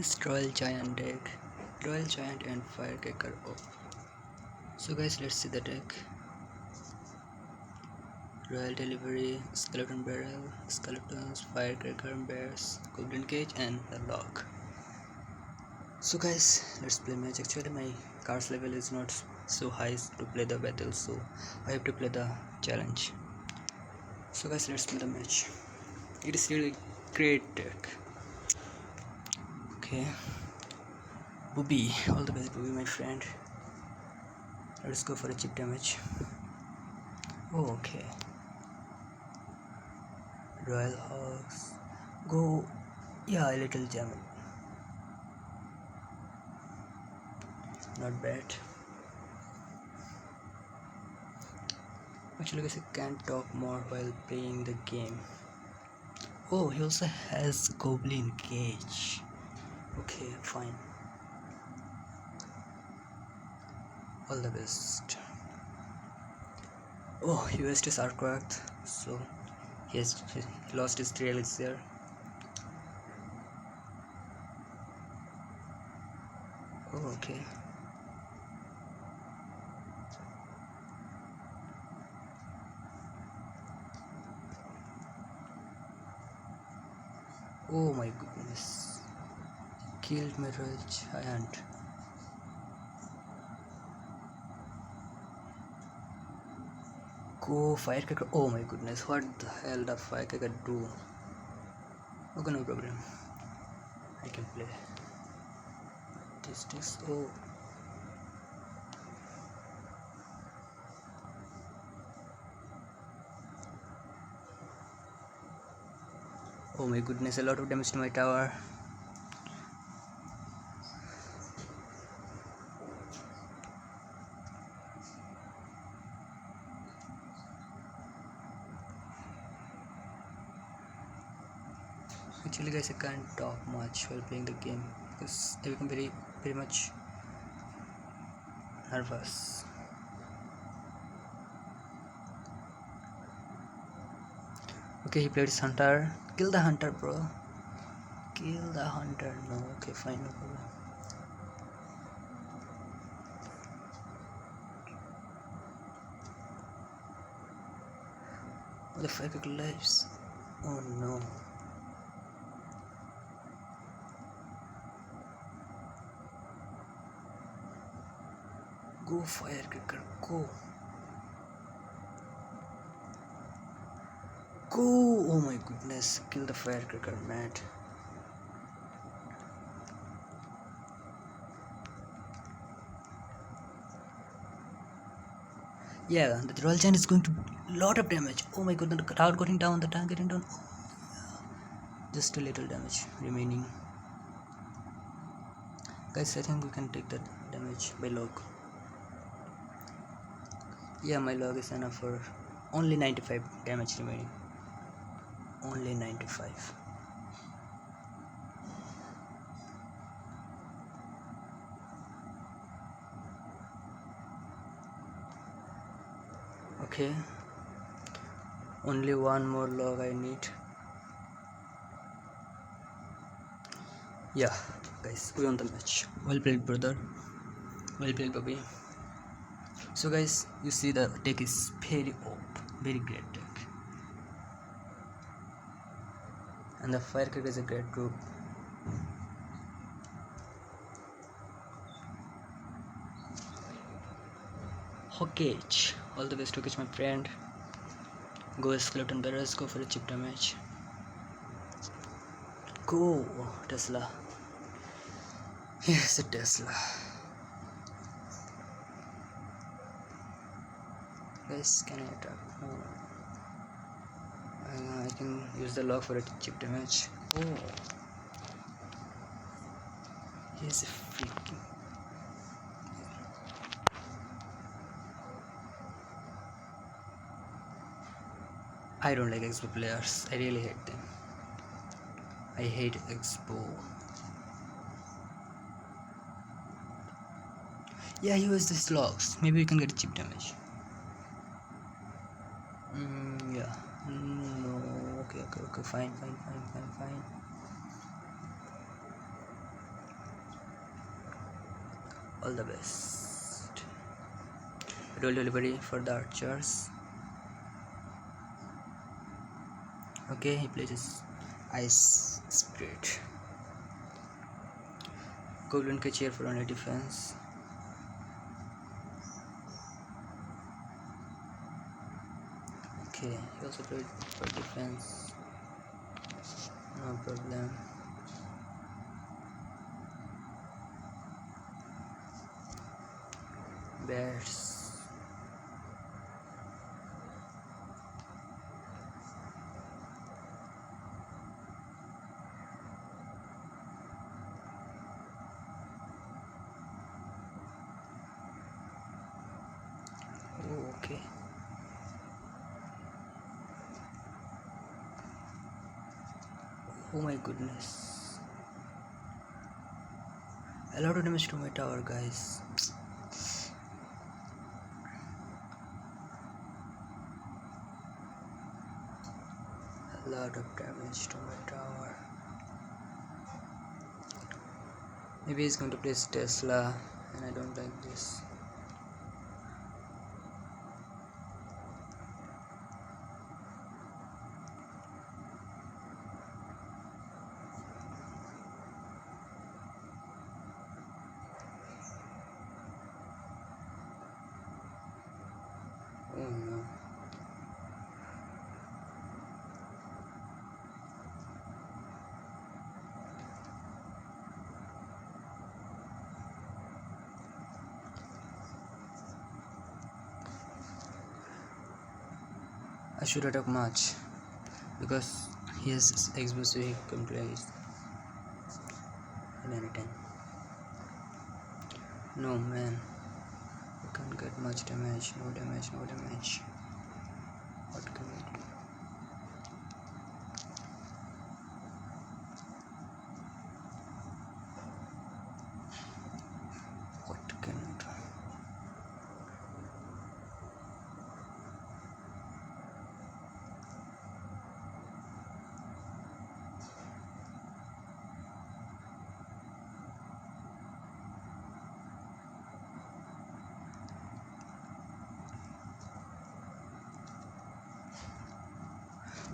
guys, Royal Giant deck, Royal Giant and Firecracker off. So guys, let's see the deck. Royal Delivery, Skeleton Barrel, Skeletons, Firecracker, Bears, Golden Cage and the Lock. So guys, let's play match. Actually my cards level is not so high to play the battle, so I have to play the challenge. So guys, let's play the match. It is really great deck. Okay, Booby, all the best Booby my friend. Let's go for a chip damage. Oh, okay. Royal Hawks. Go. Yeah, a little gem. Not bad. Actually guys, I can't talk more while playing the game. Oh, he also has Goblin Cage. Okay, fine. All the best. Oh, USTs are cracked, so he lost his trail there. Oh, okay. Oh my goodness. Killed my Royal Giant. Go Firecracker. Oh my goodness, what the hell does Firecracker do? Okay, no problem. I can play. This. Oh. Oh my goodness, a lot of damage to my tower. Actually guys, I can't talk much while playing the game because I become very much nervous. Okay, he played his hunter. Kill the hunter, bro. Kill the hunter. No, okay, fine, no problem. Oh, the Firecracker lives. Oh no. Go Firecracker, go. Go! Oh my goodness, kill the Firecracker, man. Yeah, the Royal Giant is going to lot of damage. Oh my goodness, the tower getting down, the tank getting down. Oh, yeah. Just a little damage remaining. Guys, I think we can take that damage by log. Yeah, my log is enough for only 95 damage remaining. Only 95. Okay, only one more log I need. Yeah, guys, we won the match. Well played, brother. Well played, Bobby. So guys, you see the deck is very OP, very great deck, and the Firecracker is a great group. Hawkage, all the best Hawkage my friend. Go Skeleton Barrels, go for a chip damage. Go Tesla. Yes, a Tesla. Guys, can I attack? No. I can use the lock for a chip damage. Oh, he's a freaking. I don't like Expo players. I really hate them. I hate Expo. Yeah, use these locks. Maybe we can get chip damage. Yeah. No. Okay. Fine. All the best. Roll delivery for the archers. Okay, he plays Ice Spirit. Golden Cage here for only defense. Okay, he also played for defense. No problem. Bears. Oh, okay. Oh my goodness. A lot of damage to my tower, guys. A lot of damage to my tower. Maybe he's going to place Tesla, and I don't like this. Oh no. I should attack much because he has Xbox, so he can play it at any time. No man, I can't get much damage. No damage, no damage. What can I do? What can I do?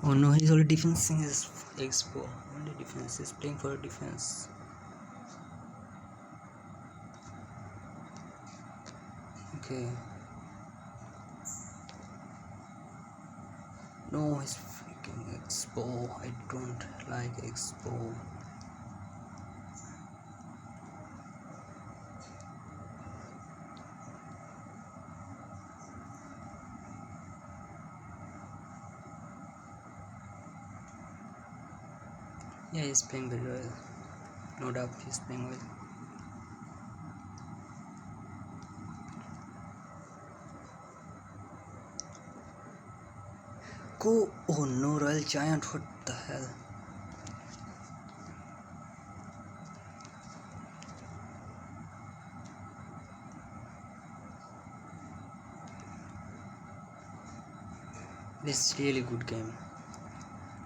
Oh no, he's only defending his expo. Only defense. He's playing for defense. Okay. No, he's freaking expo. I don't like expo. Yeah, he's playing very well. No doubt he's playing well. Go! Oh no, Royal Giant, what the hell? This is really good game.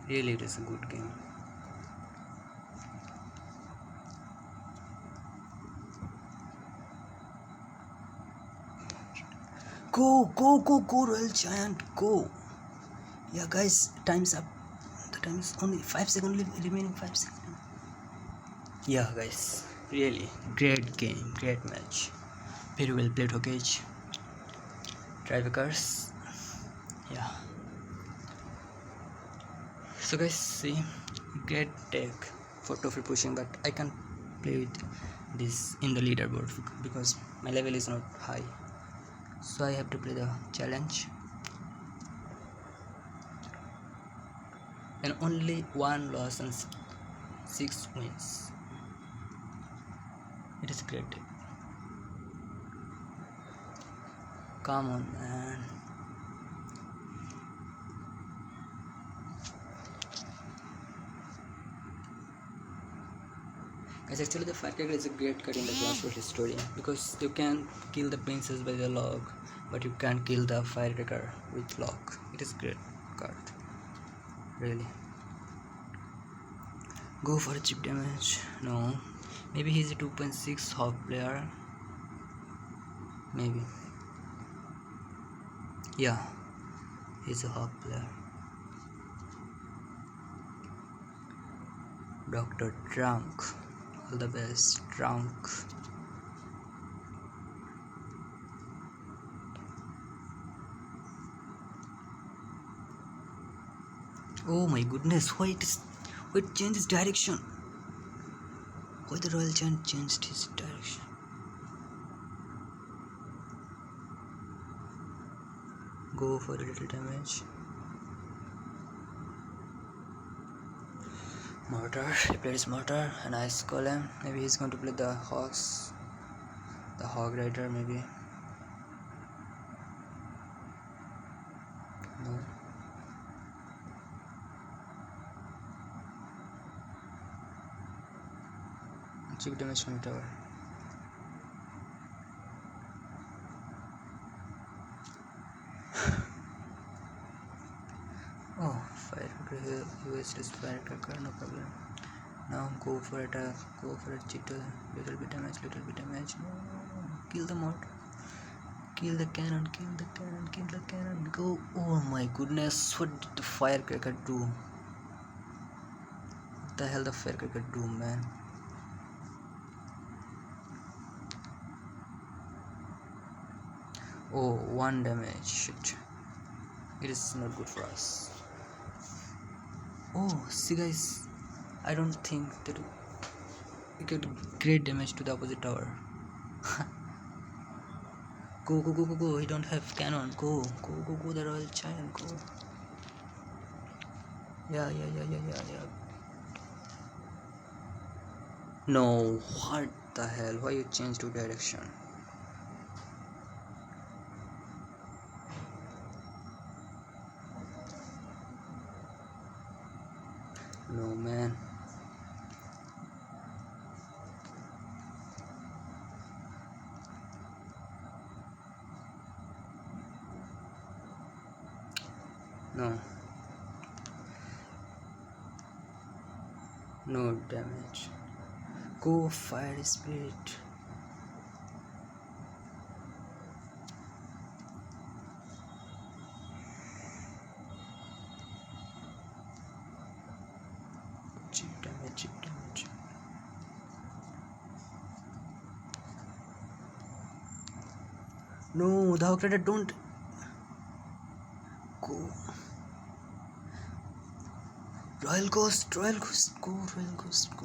Really, it is a good game. Go, go, go, go, Royal Giant, go! Yeah, guys, time's up. The time is only 5 seconds remaining. 5 seconds. Yeah, guys, really great game, great match. Very well played, Hokage. Firecrackers. Yeah. So, guys, see, great tech for trophy pushing, but I can't play with this in the leaderboard because my level is not high. So I have to play the challenge. And only 1 loss and 6 wins. It is great. Come on, man. Guys, actually the Firecracker is a great card in the Clash Royale story because you can kill the princess by the log, but you can't kill the Firecracker with lock. It is great card. Really. Go for a chip damage. No. Maybe he's a 2.6 Hawk player. Maybe. Yeah, he's a hawk player. Dr. Trunk. All the best, Trunk. Oh my goodness, why it changes direction? Why the royal giant changed his direction? Go for a little damage. Mortar, he played his mortar, an ice golem. Maybe he's going to play the hawks, the hog rider maybe. No. Chip damage from tower. Oh, Firecracker, he wasted his Firecracker, no problem. Now go for attack, go for a cheater, little bit damage, no, kill the mortar, kill the cannon, go. Oh my goodness, what did the Firecracker do? What the hell the Firecracker do, man? Oh, 1 damage, shit. It is not good for us. Oh, see guys, I don't think that we could great damage to the opposite tower. Go, he don't have cannon. Go, the royal giant, go. Yeah. No, what the hell, why you change to direction? No, man. No damage. Go, fire spirit. Chip damage. No, the Hawk Rider don't go. Royal Ghost, go, Royal Ghost, go.